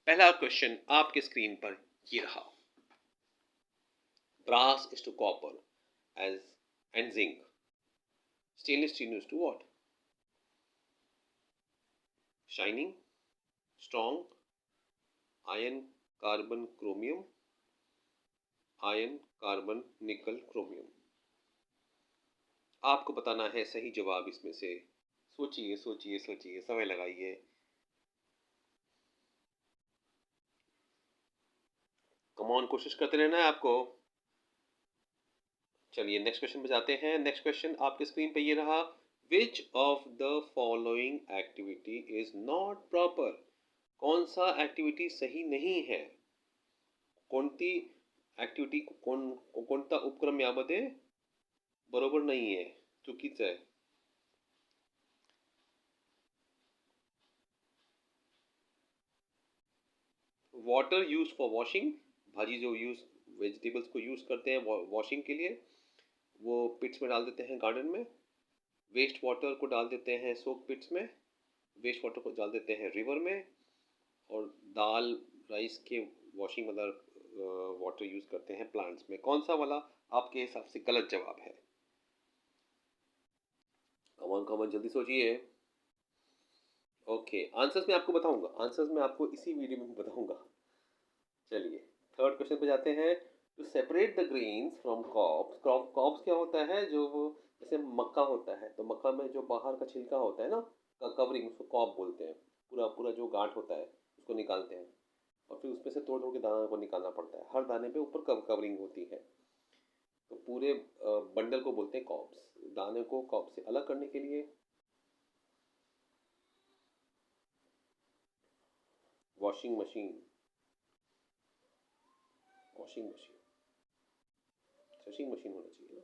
पहला क्वेश्चन आपके स्क्रीन पर ये रहा। Brass is to copper as and zinc. Stainless steel is to what? Shining, strong, iron, carbon, chromium, iron, carbon, nickel, chromium. आपको बताना है सही जवाब इसमें से। सोचिए सोचिए सोचिए, समय लगाइए। कमॉन, कोशिश करते रहना है आपको। चलिए नेक्स्ट क्वेश्चन पे जाते हैं। नेक्स्ट क्वेश्चन आपके स्क्रीन पे ये रहा। Which of the following activity is not proper? कौन सा एक्टिविटी सही नहीं है? कोणती ऍक्टिव्हिटी, कोणता उपक्रम यामध्ये बरोबर नाही आहे, चुकीचं आहे? वाटर यूज फॉर वॉशिंग, भाजी जो यूज वेजिटेबल्स को यूज करते हैं वॉशिंग के लिए, वो पिट्स में डाल देते हैं गार्डन में। वेस्ट वाटर को डाल देते हैं सोक पिट्स में। वेस्ट वाटर को डाल देते हैं रिवर में। और दाल राइस के वॉशिंग मतलब वाटर यूज करते हैं प्लांट्स में। कौन सा वाला आपके हिसाब से गलत जवाब है? कमॉन कमॉन, जल्दी सोचिए। ओके, आंसर्स मैं आपको बताऊंगा, आंसर्स मैं आपको इसी वीडियो में बताऊंगा। चलिए थर्ड क्वेश्चन पे जाते हैं। To separate the grains from cobs, cobs क्या होता है? जो वो जैसे मक्का होता है, तो मक्का में जो बाहर का छिलका होता है ना, कवरिंग, उसको कॉब बोलते हैं। पूरा पूरा जो गांठ होता है उसको निकालते हैं, और फिर उसमें से तोड़ तोड़ के दाना को निकालना पड़ता है। हर दाने पे ऊपर कवरिंग होती है, तो पूरे बंडल को बोलते हैं कॉब्स। दाने को कॉब से अलग करने के लिए washing machine, washing machine, threshing machine होना चाहिए ना,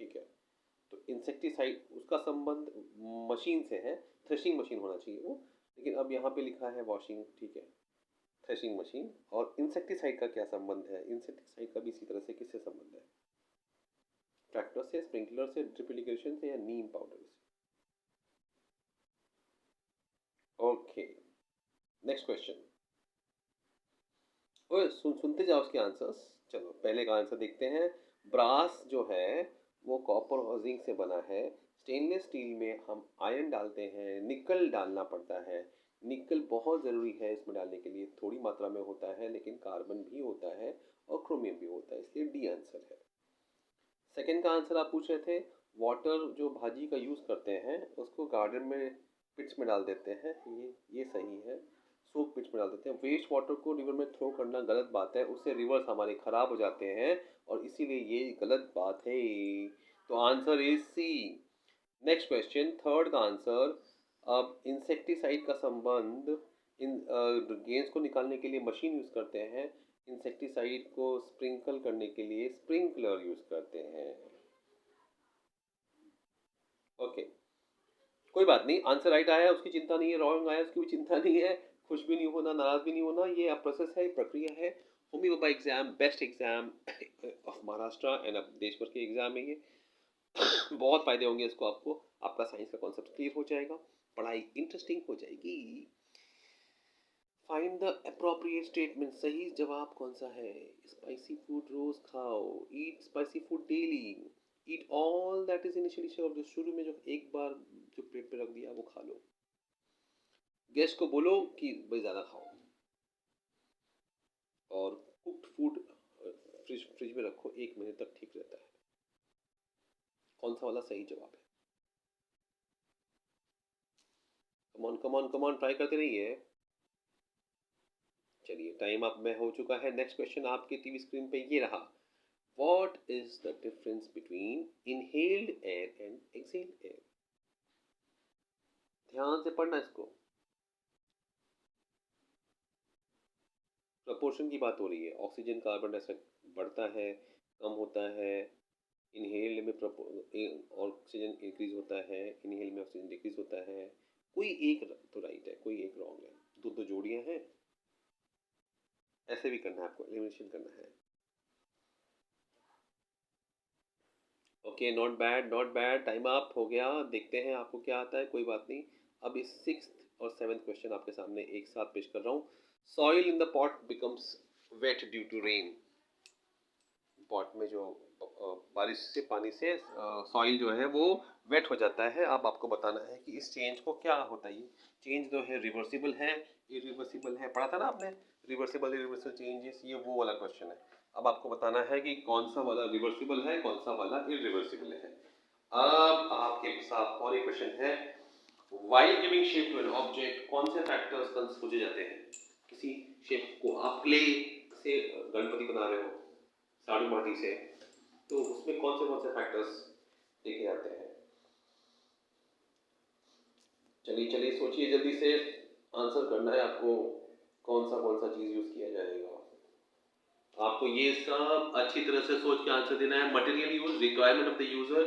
ठीक है। तो इंसेक्टिसाइड, उसका संबंध मशीन से है, थ्रेशिंग मशीन होना चाहिए वो, लेकिन अब यहाँ पे लिखा है वॉशिंग, ठीक है, थ्रेशिंग मशीन। और इंसेक्टिसाइड का क्या संबंध है? इंसेक्टिसाइड का भी इसी तरह से किससे संबंध है? ट्रैक्टर से, स्प्रिंकलर से, ड्रिप इरिगेशन से, या नीम पाउडर से? Okay, next question. ओए सुनते जाओ उसके आंसर्स। चलो पहले का आंसर देखते हैं। ब्रास जो है वो कॉपर और जिंक से बना है। स्टेनलेस स्टील में हम आयरन डालते हैं, निकल डालना पड़ता है। निकल बहुत ज़रूरी है इसमें डालने के लिए, थोड़ी मात्रा में होता है, लेकिन कार्बन भी होता है और क्रोमियम भी होता है, इसलिए डी आंसर है। सेकेंड का आंसर आप पूछ रहे थे, वाटर जो भाजी का यूज़ करते हैं उसको गार्डन में पिट्स में डाल देते हैं, ये सही है। सोक पिट्स में डाल देते हैं। वेस्ट वाटर को रिवर में थ्रो करना गलत बात है, उससे रिवर्स हमारे खराब हो जाते हैं, और इसीलिए ये गलत बात है। तो answer is C. Next question, third का आंसर। अब इंसेक्टिसाइड का संबंध, इन गेंस को निकालने के लिए मशीन यूज़ करते हैं, इंसेक्टिसाइड को स्प्रिंकल करने के लिए स्प्रिंकलर यूज़ करते हैं। ओके, कोई बात नहीं, आंसर राइट आया उसकी चिंता नहीं है, रॉन्ग आया उसकी भी चिंता नहीं है। खुश भी नहीं होना, नाराज भी नहीं होना, ये प्रोसेस है, प्रक्रिया है। Homi Bhabha exam best exam of Maharashtra and अब देश भर के एग्जाम है ये। बहुत फायदे होंगे इसको आपको, आपका साइंस का कॉन्सेप्ट क्लियर हो जाएगा, पढ़ाई इंटरेस्टिंग हो जाएगी। फाइंड द अप्रोप्रिएट स्टेटमेंट, सही जवाब कौन सा है? स्पाइसी फूड रोज खाओ, eat spicy food daily, eat all that is initially serve, जो शुरू में जो एक बार जो प्लेट पे रख दिया वो खा लो। गेस्ट को बोलो कि भाई ज़्यादा खाओ, और कुक्ड फूड फ्रिज में रखो, 1 महीने तक ठीक रहता है। कौन सा वाला सही जवाब है? कमॉन कमॉन कमॉन, ट्राई करते रहिए। चलिए टाइम अब में हो चुका है। नेक्स्ट क्वेश्चन आपके टीवी स्क्रीन पे ये रहा। What is the difference between inhaled air and exhaled air? ध्यान से पढ़ना इसको, प्रपोर्शन की बात हो रही है। ऑक्सीजन कार्बन डाइऑक्साइड बढ़ता है, कम होता है। इनहेल में ऑक्सीजन इंक्रीज होता है, इनहेल में ऑक्सीजन डिक्रीज होता है। कोई एक तो राइट है, कोई एक रॉन्ग है, दो दो जोड़ियां हैं। ऐसे भी करना है आपको, एलिमिनेशन करना है। Okay, not bad not bad, time up हो गया। देखते हैं आपको क्या आता है, कोई बात नहीं। अब इस सिक्स्थ और सेवन्थ क्वेश्चन आपके सामने एक साथ पेश कर रहा हूँ। Soil in the pot becomes wet due to rain. Pot में जो बारिश से पानी से सॉइल जो है वो वेट हो जाता है। अब आपको बताना है कि इस चेंज को क्या होता है। ये चेंज जो है रिवर्सिबल है, इरिवर्सिबल है, पढ़ा था ना आपने, रिवर्सिबल इरिवर्सिबल चेंजेस, ये वो वाला क्वेश्चन है। अब आपको बताना है कि कौन सा वाला रिवर्सिबल है, कौन सा वाला इरिवर्सिबल है। अब आपके साथ और एक क्वेश्चन है, while giving shape to an object कौन से फैक्टर्स सोचे जाते हैं। किसी शेप को आप क्ले से गणपति बना रहे हो, साड़ी माटी से, तो उसमें कौन से फैक्टर्स देखे जाते हैं। चलिए चलिए सोचिए, जल्दी से आंसर करना है आपको, कौन सा चीज यूज किया जाएगा। आपको ये सब अच्छी तरह से सोच के आंसर देना है। Material use, requirement of the user,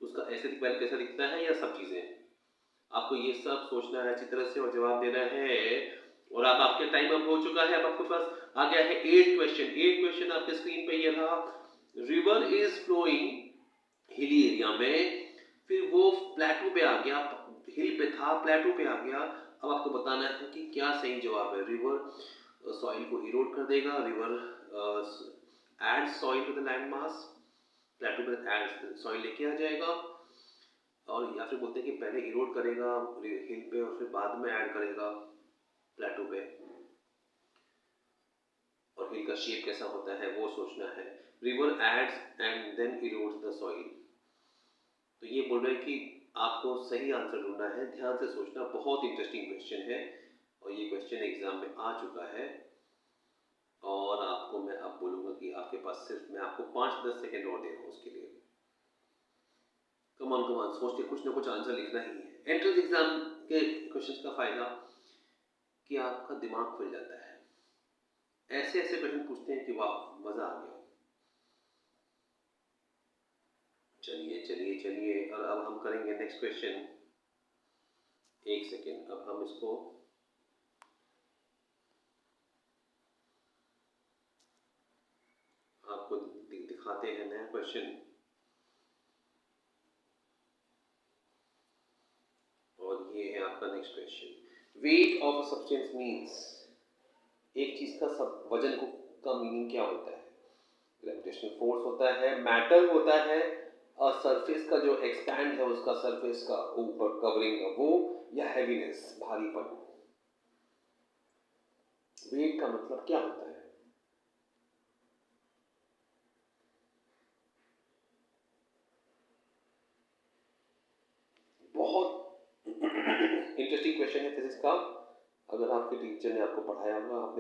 उसका एस्थेटिक वैल्यू कैसा दिखता है, या सब चीजें आपको ये सब सोचना है अच्छी तरह से और जवाब देना है। और अब आपके टाइम अब हो चुका है, अब आपके पास आ गया है 8 क्वेश्चन। 8 क्वेश्चन आपके स्क्रीन पे ये रहा। River is flowing hilly area में, फिर वो प्लेटू पे आ गया, हिल पे था प्लेटू पे आ गया। अब आपको बताना है कि क्या सही जवाब है। रिवर सॉइल को इरोड कर देगा, river add soil to the land mass, plateau पे एड सॉइल लेके आ जाएगा। और या फिर बोलते हैं कि पहले इरोड करेगा हिल पे और फिर बाद में ऐड करेगा प्लेटू पे। और हिल का शेप कैसा होता है वो सोचना है। River adds and then erodes the soil. तो ये बोल रहे हैं कि आपको सही आंसर ढूंढना है, ध्यान से सोचना। बहुत इंटरेस्टिंग क्वेश्चन है और ये क्वेश्चन एग्जाम में आ चुका है। और आपको मैं अब बोलूंगा कि आपके पास सिर्फ मैं आपको 5-10 सेकेंड और दे रहा हूँ उसके लिए। कमान सोच के कुछ ना कुछ आंसर लिखना ही है। एंट्रेंस एग्जाम के क्वेश्चन का फायदा कि आपका दिमाग खुल जाता है, ऐसे ऐसे क्वेश्चन पूछते हैं कि वाह मजा आ गया। चलिए चलिए चलिए, और अब हम करेंगे नेक्स्ट क्वेश्चन। एक सेकेंड, अब हम इसको आपको दिखाते हैं नया क्वेश्चन। और ये है आपका next question. Weight of a substance means, एक चीज का सब वजन का मीनिंग क्या होता है। ग्रेविटेशनल फोर्स होता है, मैटर होता है, और सरफेस का जो एक्सपैंड है उसका, सरफेस का ऊपर कवरिंग का वो, या हैवीनेस, भारीपन। वेट का मतलब क्या होता है। बहुत इंटरेस्टिंग क्वेश्चन है फिजिक्स का। अगर आपके टीचर ने आपको पढ़ाया होगा, आपने